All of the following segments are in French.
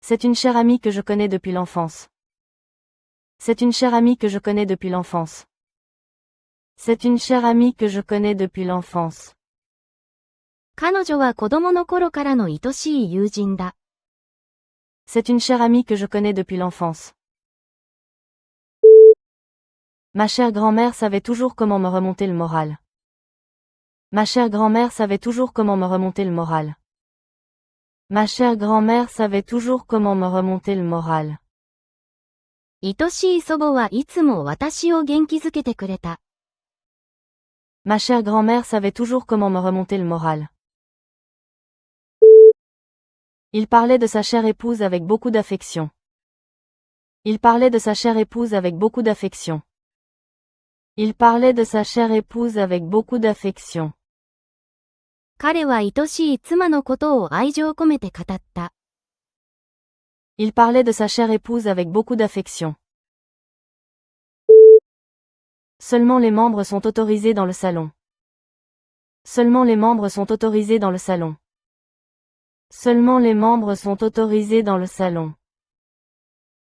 C'est une chère amie que je connais depuis l'enfance. C'est une chère amie que je connais depuis l'enfance. C'est une chère amie que je connais depuis l'enfance. 彼女は子供の頃からの愛しい友人だ。C'est une chère amie que je connais depuis l'enfance. Ma chère grand-mère savait toujours comment me remonter le moral. Ma chère grand-mère savait toujours comment me remonter le moral. Ma chère grand-mère savait toujours comment me remonter le moral. 愛しい祖母はいつも私を元気づけてくれた。Ma chère grand-mère savait toujours comment me remonter le moral. Il parlait de sa chère épouse avec beaucoup d'affection. Il parlait de sa chère épouse avec beaucoup d'affection. Il parlait de sa chère épouse avec beaucoup d'affection. 彼は愛しい妻のことを愛情込めて語った。Il parlait de sa chère épouse avec beaucoup d'affection. Seulement les membres sont autorisés dans le salon. Seulement les membres sont autorisés dans le salon. Seulement les membres sont autorisés dans le salon.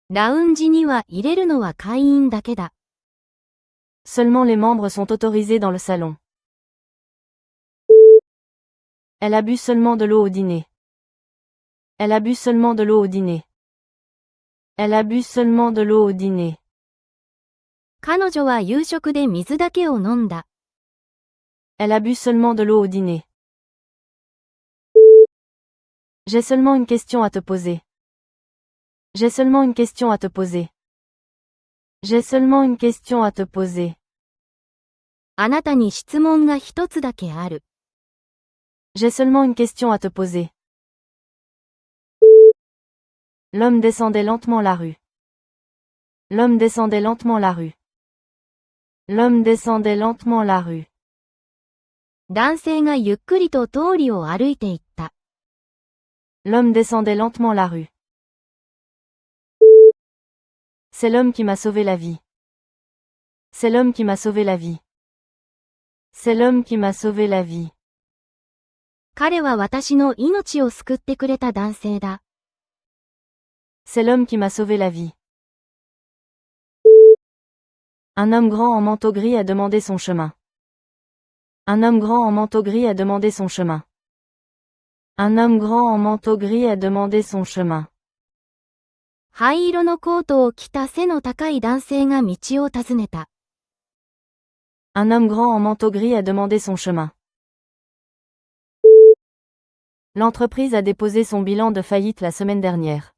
ラウンジには入れるのは会員だけだ。Seulement les membres sont autorisés dans le salon. Elle a bu seulement de l'eau au dîner. Elle a bu seulement de l'eau au dîner. Elle a bu seulement de l'eau au dîner. 彼女は夕食で水だけを飲んだ。Elle a bu seulement de l'eau au dîner. J'ai seulement une question à te poser. J'ai seulement une question à te poser. J'ai seulement une question à te poser. あなたに質問が一つだけある。J'ai seulement une question à te poser. L'homme descendait lentement la rue. L'homme descendait lentement la rue. L'homme descendait lentement la rue. 男性がゆっくりと通りを歩いていった。L'homme descendait lentement la rue. C'est l'homme qui m'a sauvé la vie. C'est l'homme qui m'a sauvé la vie. C'est l'homme qui m'a sauvé la vie. 彼は私の命を救ってくれた男性だ。C'est l'homme qui m'a sauvé la vie. Un homme grand en manteau gris a demandé son chemin. Un homme grand en manteau gris a demandé son chemin. Un homme grand en manteau gris a demandé son chemin. 灰色のコートを着た背の高い男性が道を尋ねた。Un homme grand en manteau gris a demandé son chemin. L'entreprise a déposé son bilan de faillite la semaine dernière.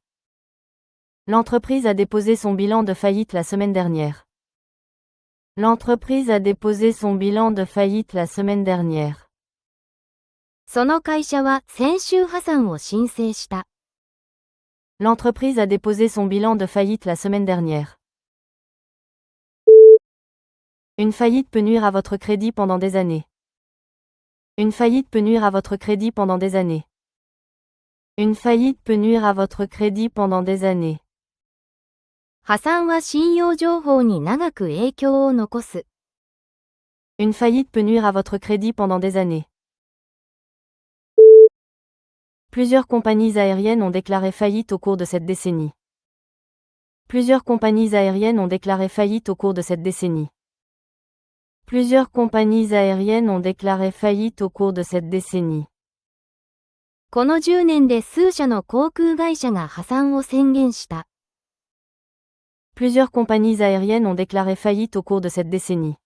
L'entreprise a déposé son bilan de faillite la semaine dernière. L'entreprise a déposé son bilan de faillite la semaine dernière. その会社は先週破産を申請した。L'entreprise a déposé son bilan de faillite la semaine dernière. Une faillite peut nuire à votre crédit pendant des années. Une faillite peut nuire à votre crédit pendant des années. Une faillite peut nuire à votre crédit pendant des années. 破産は信用情報に長く影響を残す。Une faillite peut nuire à votre crédit pendant des années. Plusieurs compagnies aériennes ont déclaré faillite au cours de cette décennie. Plusieurs compagnies aériennes ont déclaré faillite au cours de cette décennie. Plusieurs compagnies aériennes ont déclaré faillite au cours de cette décennie. この10年で数社の航空会社が破産を宣言した。Plusieurs compagnies aériennes ont déclaré faillite au cours de cette décennie.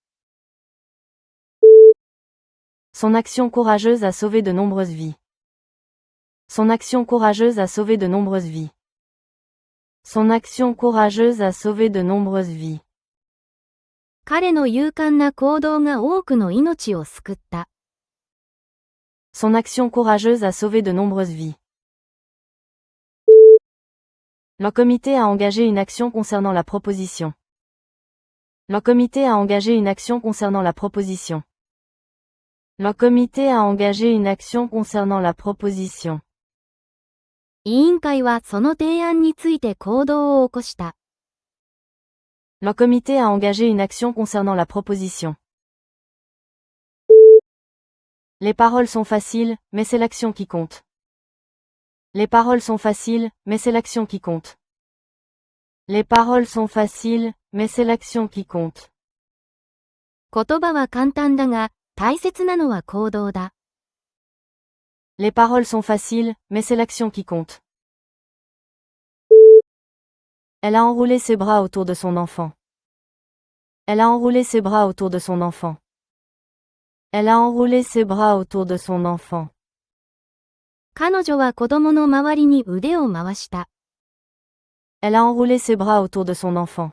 Son action courageuse a sauvé de nombreuses vies. Son action courageuse a sauvé de nombreuses vies. Son action courageuse a sauvé de nombreuses vies. 彼の勇敢な行動が多くの命を救った。Son action courageuse a sauvé de nombreuses vies. Le comité a engagé une action concernant la proposition. Le comité a engagé une action concernant la proposition. Le comité a engagé une action concernant la proposition. 委員会はその提案について行動を起こした。Le comité a engagé une action concernant la proposition. Les paroles sont faciles, mais c'est l'action qui compte. Les paroles sont faciles, mais c'est l'action qui compte. Les paroles sont faciles, mais c'est l'action qui compte. 言葉は簡単だが、大切なのは行動だ。Les paroles sont faciles, mais c'est l'action qui compte. Elle a enroulé ses bras autour de son enfant. Elle a enroulé ses bras autour de son enfant. Elle a enroulé ses bras autour de son enfant. 彼女は子供の周りに腕を回した。Elle a enroulé ses bras autour de son enfant.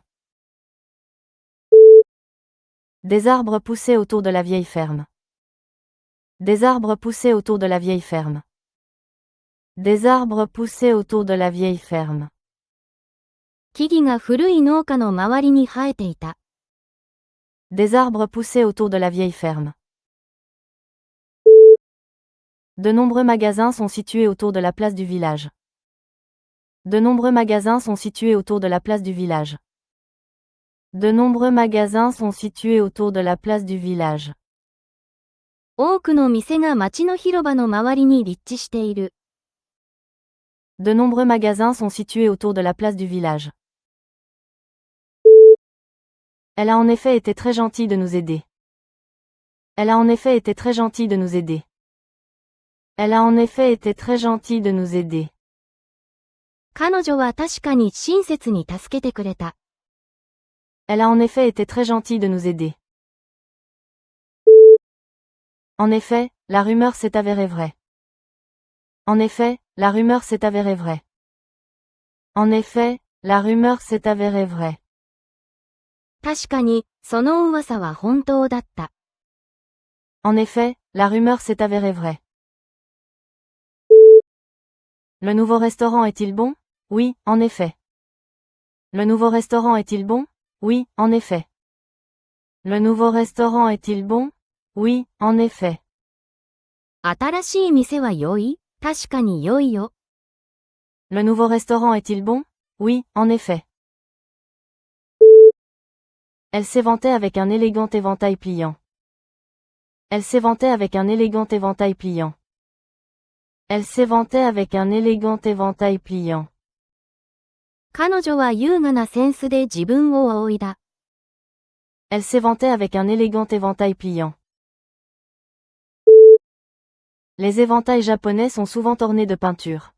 Des arbres poussaient autour de la vieille ferme. Des arbres poussaient autour de la vieille ferme. Des arbres poussaient autour de la vieille ferme. 木々が古い農家の周りに生えていた。Des arbres poussaient autour de la vieille ferme. De nombreux magasins sont situés autour de la place du village. De nombreux magasins sont situés autour de la place du village. De nombreux magasins sont situés autour de la place du village. 多くの店が町の広場の周りに立地している。De nombreux magasins sont situés autour de la place du village. Elle a en effet été très gentille de nous aider. Elle a en effet été très gentille de nous aider. Elle a en effet été très gentille de nous aider. 彼女は確かに親切に助けてくれた。Elle a en effet été très gentille de nous aider. En effet, la rumeur s'est avérée vraie. En effet, la rumeur s'est avérée vraie. En effet, la rumeur s'est avérée vraie. 確かに、その噂は本当だった。En effet, la rumeur s'est avérée vraie. Le nouveau restaurant est-il bon? Oui, en effet. Le nouveau restaurant est-il bon? Oui, en effet. Le nouveau restaurant est-il bon? Oui, en effet. 新しい店は良い？確かに良いよ。Le nouveau restaurant est-il bon? Oui, en effet. Elle s'éventait avec un élégant éventail pliant. Elle s'éventait avec un élégant éventail pliant. Elle s'éventait avec un élégant éventail pliant. 彼女は優雅なセンスで自分を仰いだ。Elle s'éventait avec un élégant éventail pliant. Les éventails japonais sont souvent ornés de peinture.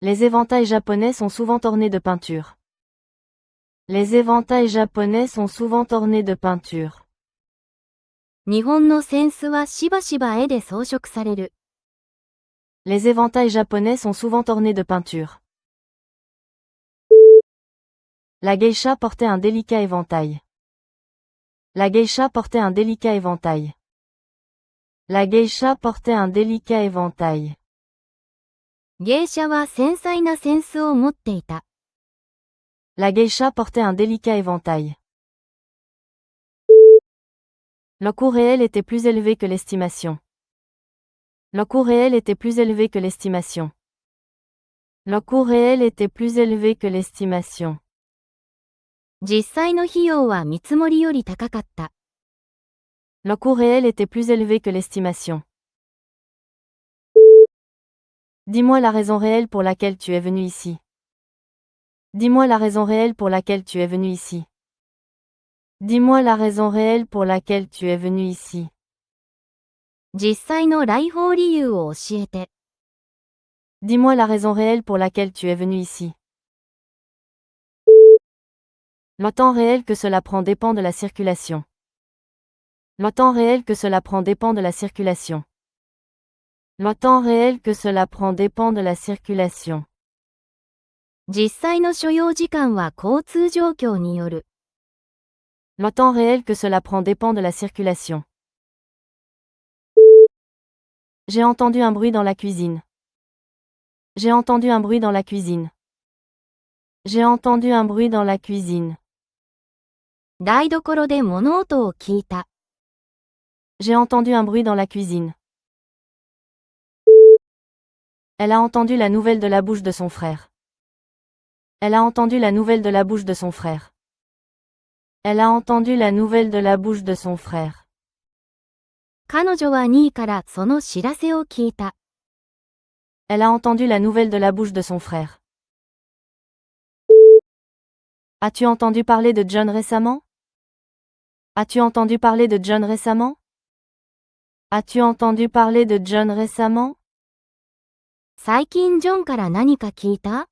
Les éventails japonais sont souvent ornés de peinture. Les éventails japonais sont souvent ornés de peinture. 日本のセンスはしばしば絵で装飾される。Les éventails japonais sont souvent ornés de peinture. La geisha portait un délicat éventail. La geisha portait un délicat éventail. La geisha portait un délicat éventail. 芸者は繊細なセンスを持っていた。La geisha portait un délicat éventail. Le coût réel était plus élevé que l'estimation. Le coût réel était plus élevé que l'estimation. Le coût réel était plus élevé que l'estimation. 実際の費用は見積もりより高かった。Le coût réel était plus élevé que l'estimation. Dis-moi la raison réelle pour laquelle tu es venu ici. Dis-moi la raison réelle pour laquelle tu es venu ici. Dis-moi la raison réelle pour laquelle tu es venu ici. 実際の来訪理由を教えて。Dis-moi la raison réelle pour laquelle tu es venu ici. Le temps réel que cela prend dépend de la circulation. Le temps réel que cela prend dépend de la circulation. Le temps réel que cela prend dépend de la circulation. 実際の所要時間は交通状況による。Le temps réel que cela prend dépend de la circulation. J'ai entendu un bruit dans la cuisine. J'ai entendu un bruit dans la cuisine. J'ai entendu un bruit dans la cuisine. 台所で物音を聞いた。J'ai entendu un bruit dans la cuisine. Elle a entendu la nouvelle de la bouche de son frère. Elle a entendu la nouvelle de la bouche de son frère. Elle a entendu la nouvelle de la bouche de son frère. 彼女は兄からその知らせを聞いた。Elle a entendu la nouvelle de la bouche de son frère. As-tu entendu parler de John récemment? As-tu entendu parler de John récemment? As-tu entendu parler de John récemment? 最近ジョンから何か聞いた？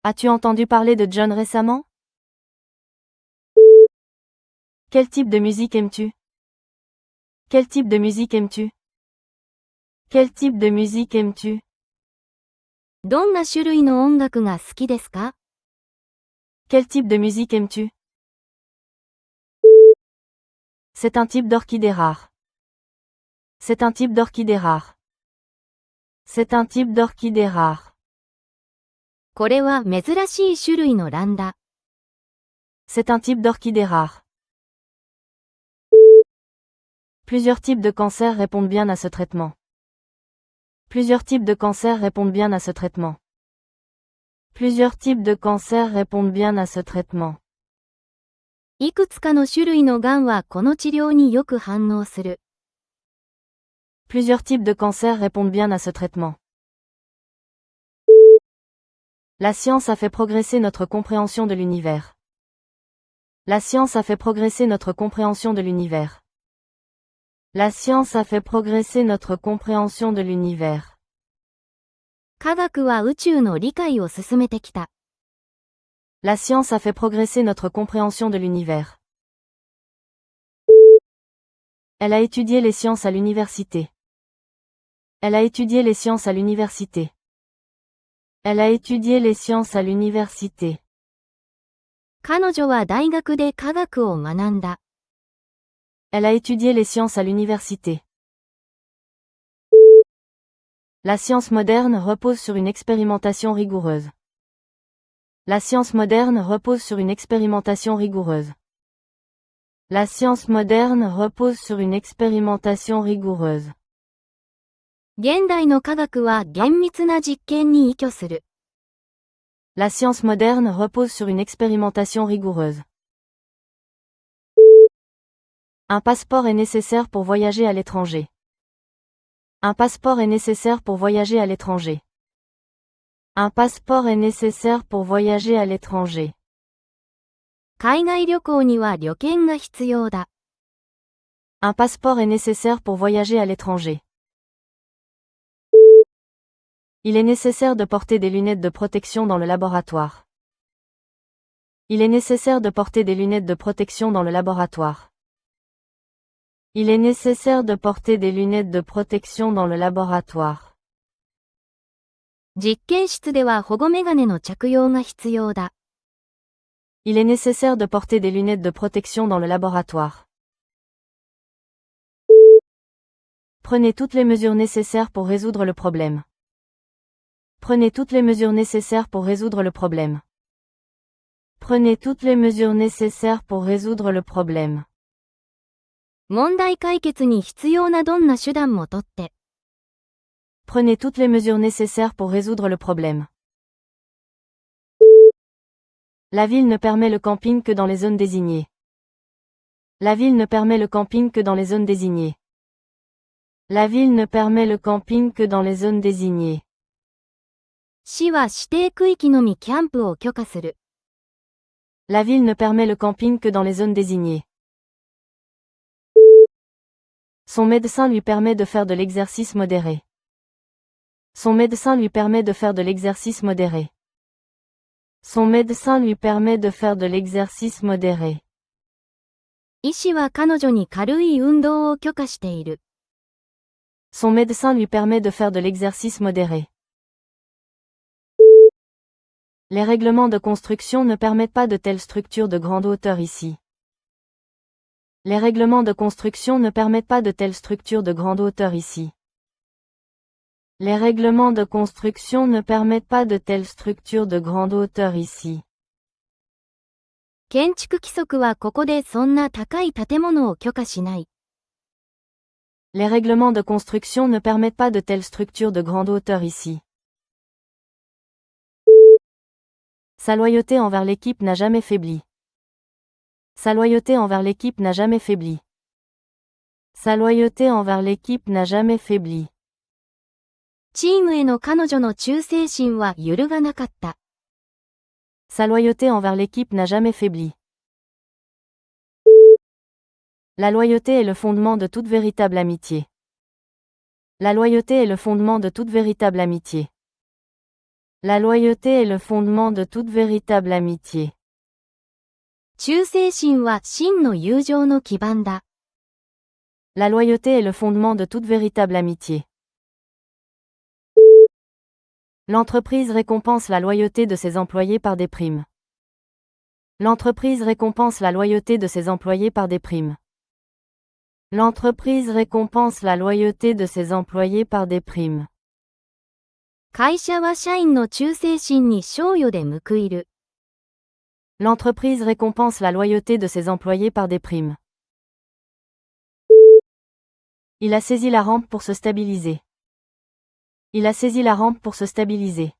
As-tu entendu parler de John récemment? Quel type de musique aimes-tu? Quel type de musique aimes-tu? Quel type de musique aimes-tu? どんな種類の音楽が好きですか？ Quel type de musique aimes-tu? C'est un type d'orchidée rare. C'est un type d'orchidée rare. C'est un type d'orchidée rare. これは珍しい種類のランだ。C'est un type d'orchidée rare. Plusieurs types de cancers répondent bien à ce traitement. Plusieurs types de cancers répondent bien à ce traitement. Plusieurs types de cancers répondent bien à ce traitement. いくつかの種類のがんはこの治療によく反応する。Plusieurs types de cancers répondent bien à ce traitement. La science a fait progresser notre compréhension de l'univers. La science a fait progresser notre compréhension de l'univers. La science a fait progresser notre compréhension de l'univers. 科学は宇宙の理解を進めてきた。La science a fait progresser notre compréhension de l'univers. Elle a étudié les sciences à l'université. Elle a étudié les sciences à l'université. Elle a étudié les sciences à l'université. 彼女は大学で科学を学んだ。Elle a étudié les sciences à l'université. La science moderne repose sur une expérimentation rigoureuse. La science moderne repose sur une expérimentation rigoureuse. La science moderne repose sur une expérimentation rigoureuse. 現代の科学は厳密な実験に依拠する。La science moderne repose sur une expérimentation rigoureuse. Un passeport est nécessaire pour voyager à l'étranger. Un passeport est nécessaire pour voyager à l'étranger. Un passeport est nécessaire pour voyager à l'étranger. 海外旅行には旅券が必要だ。Un passeport est nécessaire pour voyager à l'étranger. Il est nécessaire de porter des lunettes de protection dans le laboratoire. Il est nécessaire de porter des lunettes de protection dans le laboratoire. Il est nécessaire de porter des lunettes de protection dans le laboratoire. 実験室では保護メガネの着用が必要だ。Il est nécessaire de porter des lunettes de protection dans le laboratoire. Prenez toutes les mesures nécessaires pour résoudre le problème. Prenez toutes les mesures nécessaires pour résoudre le problème. Prenez toutes les mesures nécessaires pour résoudre le problème. 問題解決に必要などんな手段もとって。Prenez toutes les mesures nécessaires pour résoudre le problème. La ville ne permet le camping que dans les zones désignées. La ville ne permet le camping que dans les zones désignées. La ville ne permet le camping que dans les zones désignées. 市は指定区域のみキャンプを許可する。La ville ne permet le camping que dans les zones désignées. Son médecin lui permet de faire de l'exercice modéré. Son médecin lui permet de faire de l'exercice modéré. Son médecin lui permet de faire de l'exercice modéré. 医師は彼女に軽い運動を許可している。Son médecin lui permet de faire de l'exercice modéré. Les règlements de construction ne permettent pas de telles structures de grande hauteur ici. Les règlements de construction ne permettent pas de telles structures de grande hauteur ici. Les règlements de construction ne permettent pas de telles structures de grande hauteur ici. 建築規則はここでそんな高い建物を許可しない。Les règlements de construction ne permettent pas de telles structures de grande hauteur ici. Sa loyauté envers l'équipe n'a jamais faibli. Sa loyauté envers l'équipe n'a jamais faibli. Sa loyauté envers l'équipe n'a jamais faibli. チームへの彼女の忠誠心は揺るがなかった。Sa loyauté envers l'équipe n'a jamais faibli. La loyauté est le fondement de toute véritable amitié. La loyauté est le fondement de toute véritable amitié. La loyauté est le fondement de toute véritable amitié. 忠誠心は真の友情の基盤だ。La loyauté est le fondement de toute véritable amitié. L'entreprise récompense la loyauté de ses employés par des primes. L'entreprise récompense la loyauté de ses employés par des primes. L'entreprise récompense la loyauté de ses employés par des primes. 会社は社員の忠誠心に賞与で報いる。L'entreprise récompense la loyauté de ses employés par des primes. Il a saisi la rampe pour se stabiliser. Il a saisi la rampe pour se stabiliser.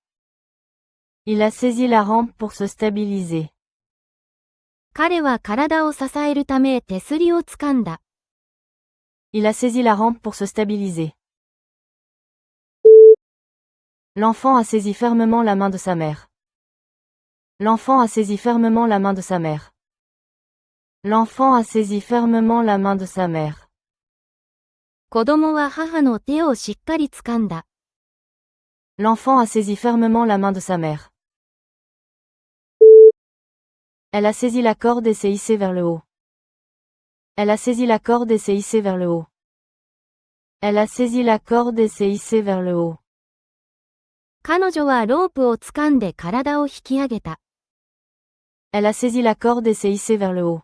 Il a saisi la rampe pour se stabiliser. 彼は体を支えるため手すりを掴んだ。Il a saisi la rampe pour se stabiliser. L'enfant a saisi fermement la main de sa mère. L'enfant a saisi fermement la main de sa mère. L'enfant a saisi fermement la main de sa mère. 子供は母の手をしっかり掴んだ。L'enfant a saisi fermement la main de sa mère. Elle a saisi la corde et s'est hissée vers le haut. Elle a saisi la corde et s'est hissée vers le haut. Elle a saisi la corde et s'est hissée vers le haut. 彼女はロープを掴んで体を引き上げた。Elle a saisi la corde et s'est hissée vers le haut.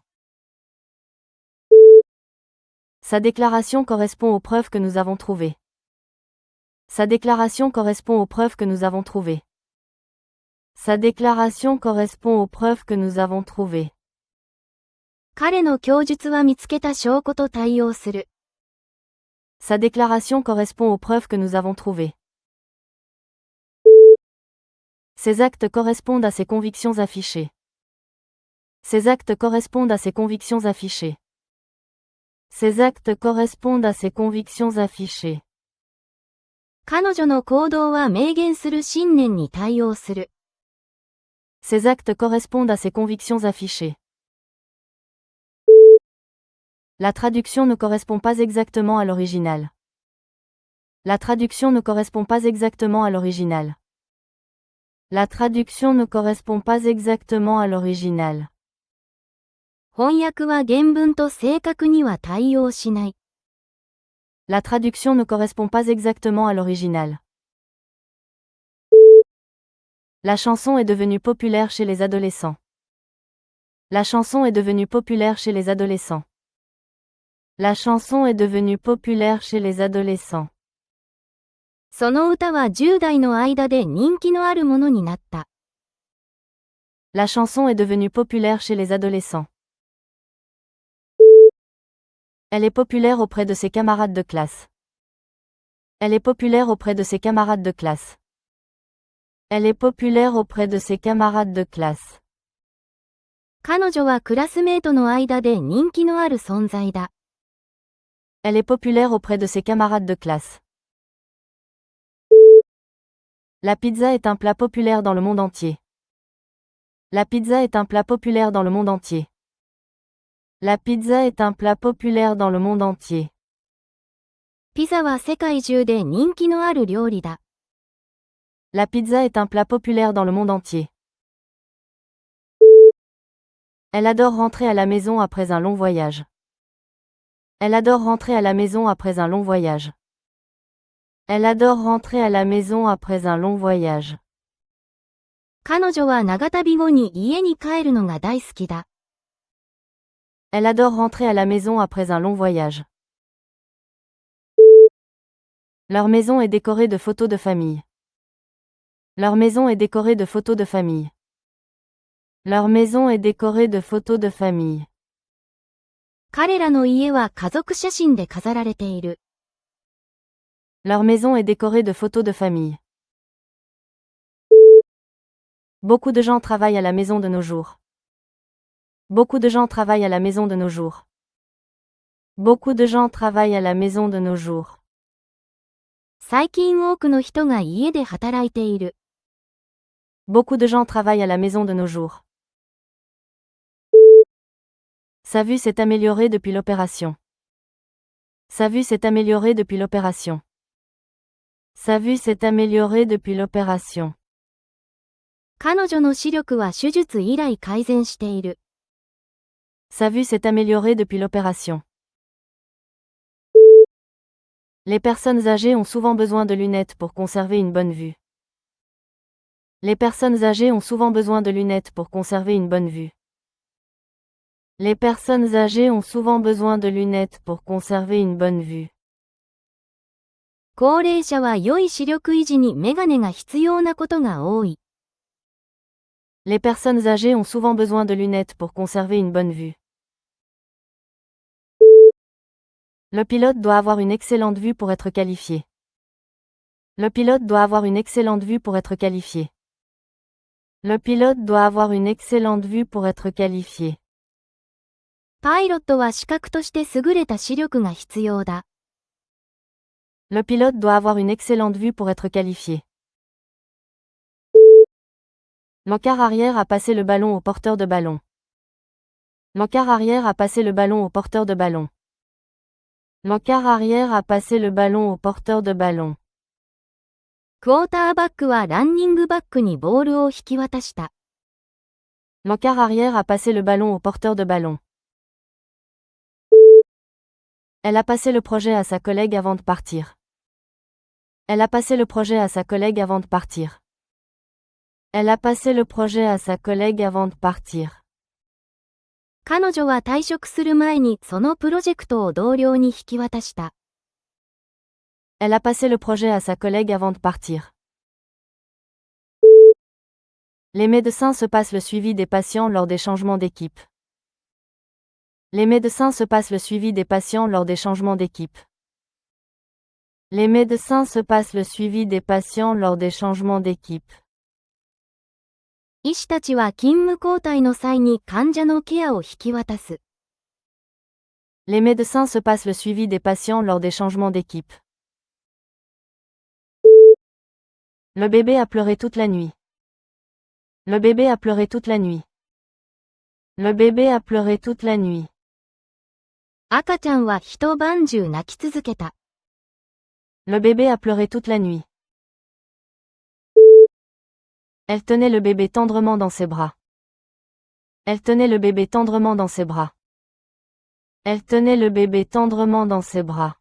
Sa déclaration correspond aux preuves que nous avons trouvées. Sa déclaration correspond aux preuves que nous avons trouvées. Sa déclaration correspond aux preuves que nous avons trouvées. 彼の供述は見つけた証拠と対応する。Sa déclaration correspond aux preuves que nous avons trouvées. Ses actes correspondent à ses convictions affichées. Ses actes correspondent à ses convictions affichées. Ses actes correspondent à ses convictions affichées. 彼女の行動は明言する信念に対応する。Ses actes correspondent à ses convictions affichées. La traduction ne correspond pas exactement à l'original. La traduction ne correspond pas exactement à l'original. La traduction ne correspond pas exactement à l'original. 翻訳は原文と正確には対応しない。La traduction ne correspond pas exactement à l'original. La chanson est devenue populaire chez les adolescents. La chanson est devenue populaire chez les adolescents. La chanson est devenue populaire chez les adolescents. その歌は10代の間で人気のあるものになった。La chanson est devenue populaire chez les adolescents. Elle est populaire auprès de ses camarades de classe. Elle est populaire auprès de ses camarades de classe. Elle est populaire auprès de ses camarades de classe. 彼女はクラスメートの間で人気のある存在だ。Elle est populaire auprès de ses camarades de classe. La pizza est un plat populaire dans le monde entier. La pizza est un plat populaire dans le monde entier. La pizza est un plat populaire dans le monde entier. ピザは世界中で人気のある料理だ。La pizza est un plat populaire dans le monde entier. Elle adore rentrer à la maison après un long voyage. Elle adore rentrer à la maison après un long voyage. Elle adore rentrer à la maison après un long voyage. 彼女は長旅後に家に帰るのが大好きだ。Elle adore rentrer à la maison après un long voyage. Leur maison est décorée de photos de famille. Leur maison est décorée de photos de famille. Leur maison est décorée de photos de famille. 彼らの家は家族写真で飾られている。Leur maison est décorée de photos de famille. Beaucoup de gens travaillent à la maison de nos jours. Beaucoup de gens travaillent à la maison de nos jours. Beaucoup de gens travaillent à la maison de nos jours. 最近多くの人が家で働いている。Beaucoup de gens travaillent à la maison de nos jours. Sa vue s'est améliorée depuis l'opération. Sa vue s'est améliorée depuis l'opération. Sa vue s'est améliorée depuis l'opération. 彼女の視力は手術以来改善している。Sa vue s'est améliorée depuis l'opération. Les personnes âgées ont souvent besoin de lunettes pour conserver une bonne vue. Les personnes âgées ont souvent besoin de lunettes pour conserver une bonne vue. Les personnes âgées ont souvent besoin de lunettes pour conserver une bonne vue. 高齢者は良い視力維持にメガネが必要なことが多い。Les personnes âgées ont souvent besoin de lunettes pour conserver une bonne vue. Le pilote doit avoir une excellente vue pour être qualifié. Le pilote doit avoir une excellente vue pour être qualifié. Le pilote doit avoir une excellente vue pour être qualifié. パイロットは視覚として優れた視力が必要だ。Le pilote doit avoir une excellente vue pour être qualifié. L'encart arrière a passé le ballon au porteur de ballon. L'encart arrière a passé le ballon au porteur de ballon. L'encart arrière a passé le ballon au porteur de ballon. クォーターバックはランニングバックにボールを引き渡した。L'encart arrière a passé le ballon au porteur de ballon. Elle a passé le projet à sa collègue avant de partir. Elle a passé le projet à sa collègue avant de partir. Elle a passé le projet à sa collègue avant de partir. 彼女は退職する前にそのプロジェクトを同僚に引き渡した。Elle a passé le projet à sa collègue avant de partir. Les médecins se passent le suivi des patients lors des changements d'équipe. Les médecins se passent le suivi des patients lors des changements d'équipe. Les médecins se passent le suivi des patients lors des changements d'équipe. 医師たちは勤務交代の際に患者のケアを引き渡す。Les médecins se passent le suivi des patients lors des changements d'équipe. Le bébé a pleuré toute la nuit. Le bébé a pleuré toute la nuit. Le bébé a pleuré toute la nuit. 赤ちゃんは一晩中泣き続けた。Le bébé a pleuré toute la nuit. Elle tenait le bébé tendrement dans ses bras. Elle tenait le bébé tendrement dans ses bras. Elle tenait le bébé tendrement dans ses bras.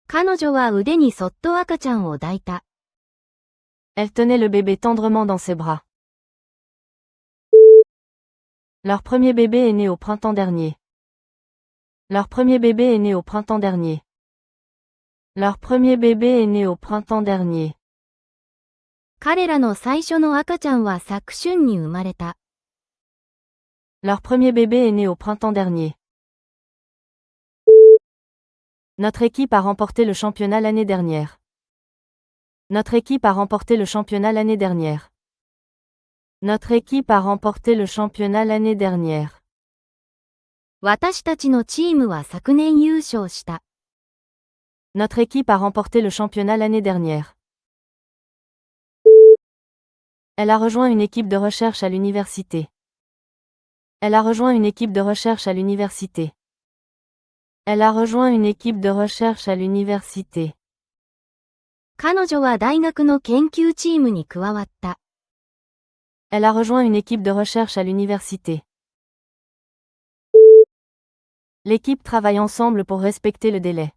彼女は腕にそっと赤ちゃんを抱いた。Elle tenait le bébé tendrement dans ses bras. Leur premier bébé est né au printemps dernier. Leur premier bébé est né au printemps dernier. Leur premier bébé est né au printemps dernier. 彼らの最初の赤ちゃんは昨春に生まれた。Leur premier bébé est né au printemps dernier. Notre équipe a remporté le championnat l'année dernière. Notre équipe a remporté le championnat l'année dernière. Notre équipe a remporté le championnat l'année dernière. 私たちのチームは昨年優勝した。Notre équipe a remporté le championnat l'année dernière. Elle a rejoint une équipe de recherche à l'université. Elle a rejoint une équipe de recherche à l'université. Elle a rejoint une équipe de recherche à l'université. 彼女は大学の研究チームに加わった。Elle a rejoint une équipe de recherche à l'université. L'équipe travaille ensemble pour respecter le délai.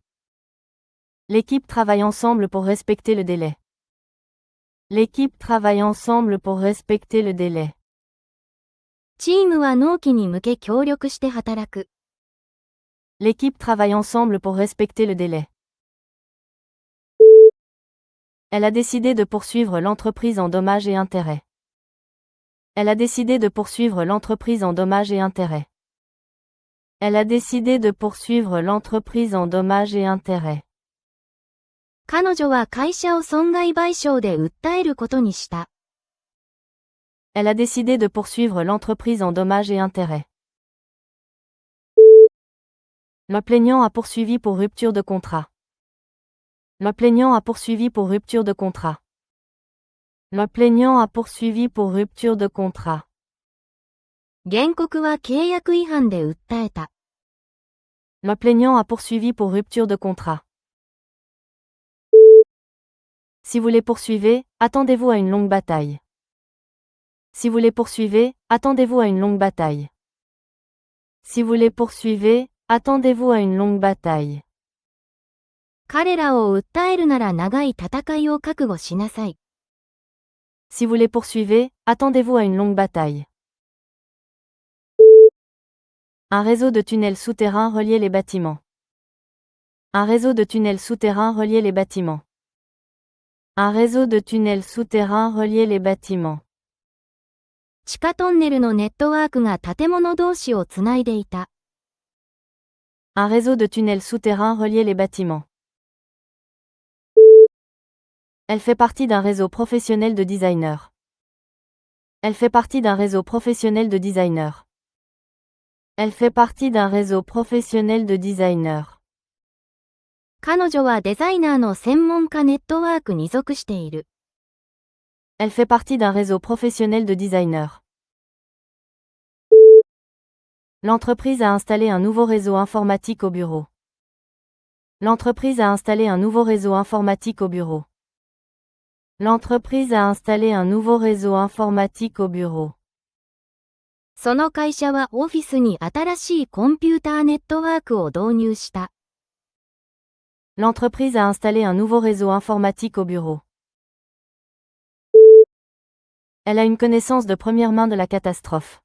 L'équipe travaille ensemble pour respecter le délai. L'équipe travaille ensemble pour respecter le délai. チームは納期に向け協力して働く。L'équipe travaille ensemble pour respecter le délai. Elle a décidé de poursuivre l'entreprise en dommages et intérêts. Elle a décidé de poursuivre l'entreprise en dommages et intérêts. Elle a décidé de poursuivre l'entreprise en dommages et intérêts. 彼女は会社を損害賠償で訴えることにした。Elle a décidé de poursuivre l'entreprise en dommages et intérêts. Le plaignant a poursuivi pour rupture de contrat. Le plaignant a poursuivi pour rupture de contrat. Le plaignant a poursuivi pour rupture de contrat. 原告は契約違反で訴えた。Le plaignant a poursuivi pour rupture de contrat. Si vous les poursuivez, attendez-vous à une longue bataille. Si vous les poursuivez, attendez-vous à une longue bataille. Si vous les poursuivez, attendez-vous à une longue bataille. 彼らを訴えるなら長い戦いを覚悟しなさい。Si vous les poursuivez, attendez-vous à une longue bataille. Un réseau de tunnels souterrains reliait les bâtiments. Un réseau de tunnels souterrains reliait les bâtiments. Un réseau de tunnels souterrains reliait les bâtiments. 地下トンネルのネットワークが建物同士をつないでいた。Un réseau de tunnels souterrains reliait les bâtiments. Elle fait partie d'un réseau professionnel de designers. Elle fait partie d'un réseau professionnel de designers. Elle fait partie d'un réseau professionnel de designers. 彼女はデザイナーの専門家ネットワークに属している。Elle fait partie d'un réseau professionnel de designers. L'entreprise a installé un nouveau réseau informatique au bureau. L'entreprise a installé un nouveau réseau informatique au bureau. L'entreprise a installé un nouveau réseau informatique au bureau. その会社はオフィスに新しいコンピューターネットワークを導入した。L'entreprise a installé un nouveau réseau informatique au bureau. Elle a une connaissance de première main de la catastrophe.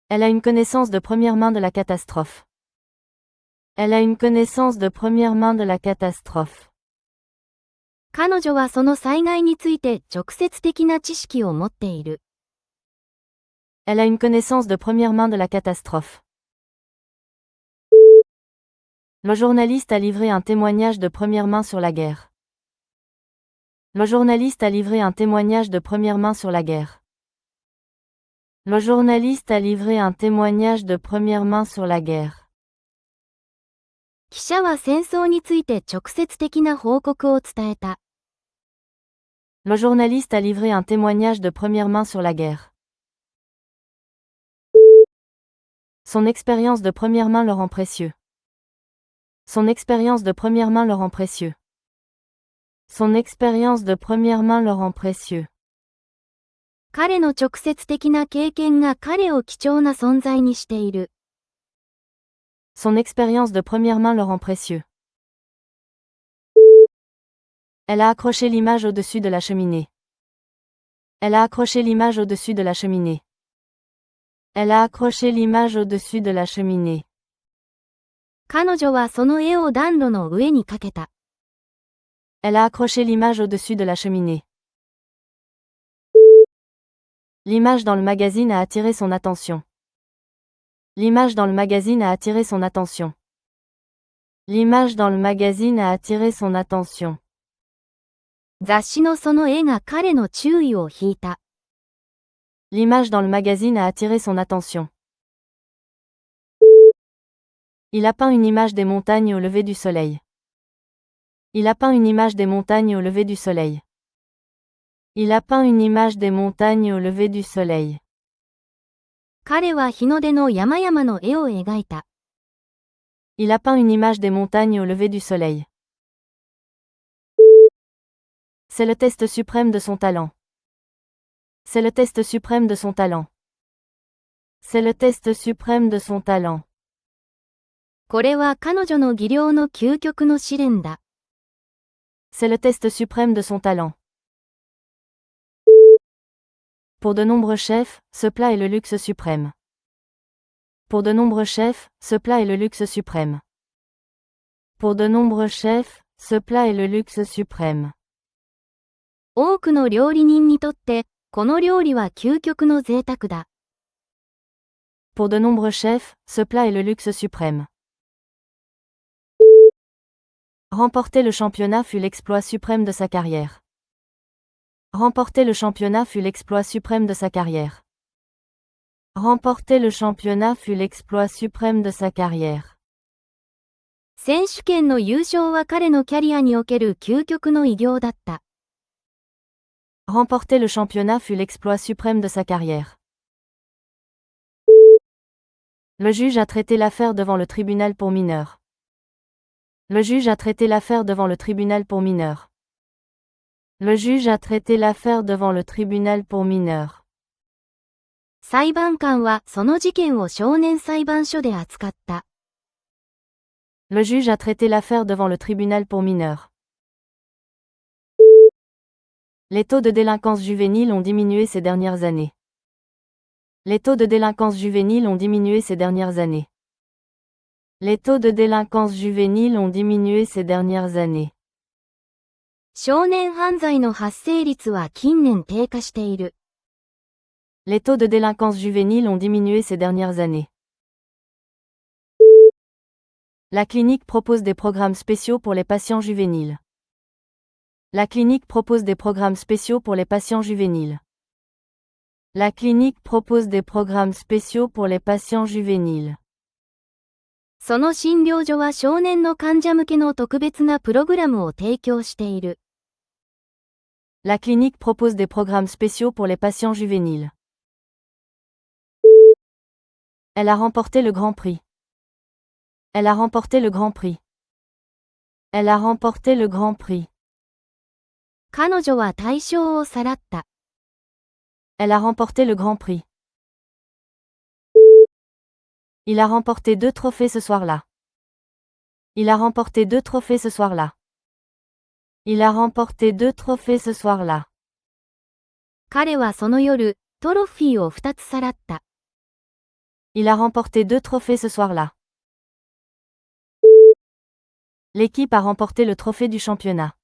Elle a une connaissance de première main de la catastrophe. Elle a une connaissance de première main de la catastrophe. 彼女はその災害について直接的な知識を持っている。Elle a une connaissance de première main de la catastrophe. Le journaliste a livré un témoignage de première main sur la guerre. Le journaliste a livré un témoignage de première main sur la guerre. Le journaliste a livré un témoignage de première main sur la guerre. 記者は戦争について直接的な報告を伝えた。Le journaliste a livré un témoignage de première main sur la guerre. Son expérience de première main le rend précieux. Son expérience de première main le rend précieux. Son expérience de première main le rend précieux. 彼の直接的な経験が彼を貴重な存在にしている。Son expérience de première main le rend précieux. Elle a accroché l'image au-dessus de la cheminée. Elle a accroché l'image au-dessus de la cheminée. Elle a accroché l'image au-dessus de la cheminée. 彼女はその絵を暖炉の上にかけた。Elle a accroché l'image au-dessus de la cheminée. L'image dans le magazine a attiré son attention. L'image dans le magazine a attiré son attention. L'image dans le magazine a attiré son attention. 雑誌のその絵が彼の注意を引いた。L'image dans le magazine a attiré son attention. Il a peint une image des montagnes au lever du soleil. Il a peint une image des montagnes au lever du soleil. Il a peint une image des montagnes au lever du soleil. 彼は日の出の山々の絵を描いた。Il a peint une image des montagnes au lever du soleil. C'est le test suprême de son talent. C'est le test suprême de son talent. C'est le test suprême de son talent. これは彼女の技量の究極の試練だ。C'est le test suprême de son talent. Pour de nombreux chefs, ce plat est le luxe suprême. Pour de nombreux chefs, ce plat est le luxe suprême. Pour de nombreux chefs, ce plat est le luxe suprême. 多くの料理人にとって、この料理は究極の贅沢だ。Pour de nombreux chefs, ce plat est le luxe suprême. Remporter le championnat fut l'exploit suprême de sa carrière. Remporter le championnat fut l'exploit suprême de sa carrière. Remporter le championnat fut l'exploit suprême de sa carrière. 選手権の優勝は彼のキャリアにおける究極の偉業だった。Remporter le championnat fut l'exploit suprême de sa carrière. Le juge a traité l'affaire devant le tribunal pour mineurs. Le juge a traité l'affaire devant le tribunal pour mineurs. Le juge a traité l'affaire devant le tribunal pour mineurs. 裁判官はその事件を少年裁判所で扱った。Le juge a traité l'affaire devant le tribunal pour mineurs. Les taux de délinquance juvénile ont diminué ces dernières années. Les taux de délinquance juvénile ont diminué ces dernières années. Les taux de délinquance juvénile ont diminué ces dernières années. 少年犯罪の発生率は近年低下している。Les taux de délinquance juvénile ont diminué ces dernières années. La clinique propose des programmes spéciaux pour les patients juvéniles. La clinique propose des programmes spéciaux pour les patients juvéniles. La clinique propose des programmes spéciaux pour les patients juvéniles. その診療所は少年の患者向けの特別なプログラムを提供している。La clinique propose des programmes spéciaux pour les patients juvéniles. Elle a remporté le Grand Prix. Elle a remporté le Grand Prix. Elle a remporté le Grand Prix. 彼女は大賞をさらった。Elle a remporté le Grand Prix. Il a remporté 2 trophées ce soir-là. Il a remporté 2 trophées ce soir-là. Il a remporté 2 trophées ce soir-là. 彼はその夜、トロフィーを2つさらった。Il a remporté 2 trophées ce soir-là. L'équipe a remporté le trophée du championnat.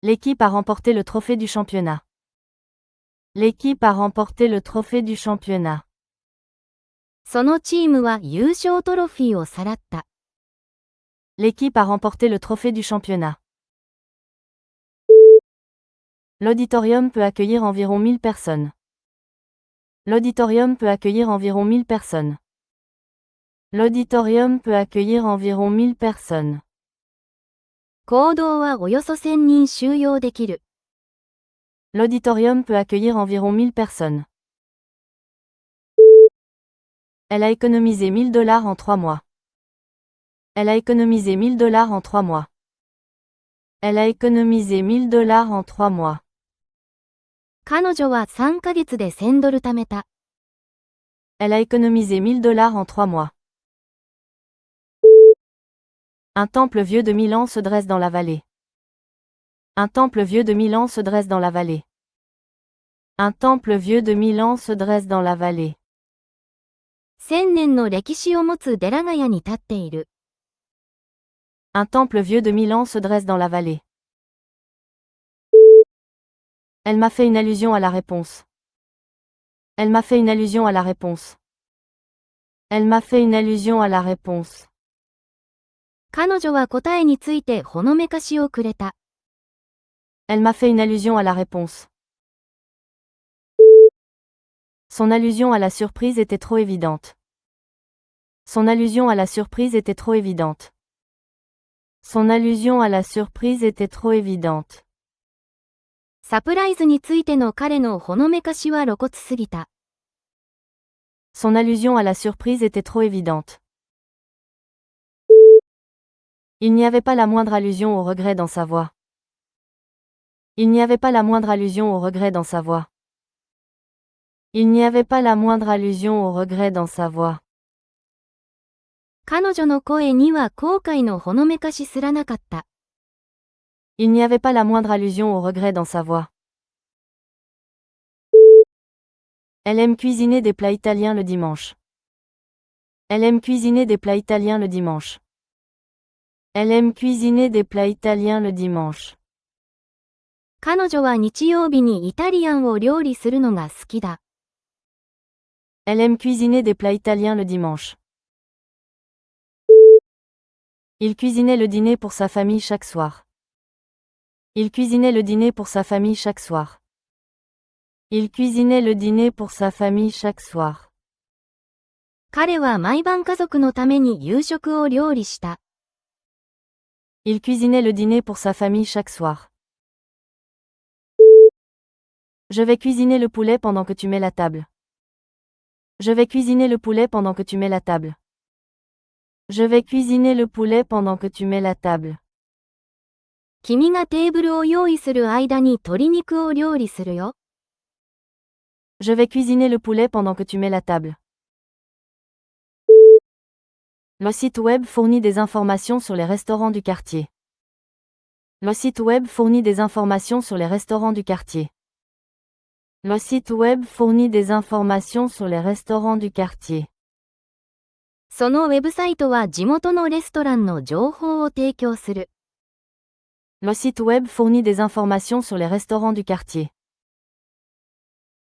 L'équipe a remporté le trophée du championnat. L'équipe a remporté le trophée du championnat. そのチームは優勝トロフィーをさらった。L'équipe a remporté le trophée du championnat. L'auditorium peut accueillir environ 1000 personnes. L'auditorium peut accueillir environ 1000 personnes. L'auditorium peut accueillir environ 1000 personnes. 講堂はおよそ1000人収容できる。L'auditorium peut accueillir environ 1000 personnes. Elle a économisé $1000 en 3 mois. Elle a économisé $1000 en 3 mois. Elle a économisé $1000 en 3 mois. 彼女は3ヶ月で$1000貯めた。Elle a économisé $1000 en 3 mois. Un temple vieux de 1000 ans se dresse dans la vallée. Un temple vieux de 1000 ans se dresse dans la vallée. Un temple vieux de 1000 ans se dresse dans la vallée. 1000年の歴史を持つ寺ヶ谷に立っている。Un temple vieux de 1000 ans se dresse dans la vallée. Elle m'a fait une allusion à la réponse. Elle m'a fait une allusion à la réponse. Elle m'a fait une allusion à la réponse. 彼女は答えについてほのめかしをくれた。Elle m'a fait une allusion à la réponse. Son allusion à la surprise était trop évidente. Son allusion à la surprise était trop évidente. Son allusion à la surprise était trop évidente. サプライズについての彼のほのめかしは露骨すぎた。Son allusion à la surprise était trop évidente. Il n'y avait pas la moindre allusion au regret dans sa voix. Il n'y avait pas la moindre allusion au regret dans sa voix. Il n'y avait pas la moindre allusion au regret dans sa voix. 彼女の声には後悔のほのめかしすらなかった。Il n'y avait pas la moindre allusion au regret dans sa voix. Elle aime cuisiner des plats italiens le dimanche. Elle aime cuisiner des plats italiens le dimanche. Elle aime cuisiner des plats italiens le dimanche. 彼女は日曜日にイタリアンを料理するのが好きだ。Elle aime cuisiner des plats italiens le dimanche. Il cuisinait le dîner pour sa famille chaque soir. Il cuisinait le dîner pour sa famille chaque soir. Il cuisinait le dîner pour sa famille chaque soir. 彼は毎晩家族のために夕食を料理した。Il cuisinait le dîner pour sa famille chaque soir. Je vais cuisiner le poulet pendant que tu mets la table. Je vais cuisiner le poulet pendant que tu mets la table. Je vais cuisiner le poulet pendant que tu mets la table. 君がテーブルを用意する間に鶏肉を料理するよ。Je vais cuisiner le poulet pendant que tu mets la table. Le site web fournit des informations sur les restaurants du quartier. Le site web fournit des informations sur les restaurants du quartier. Le site web fournit des informations sur les restaurants du quartier. そのウェブサイトは地元のレストランの情報を提供する。Le site web fournit des informations sur les restaurants du quartier.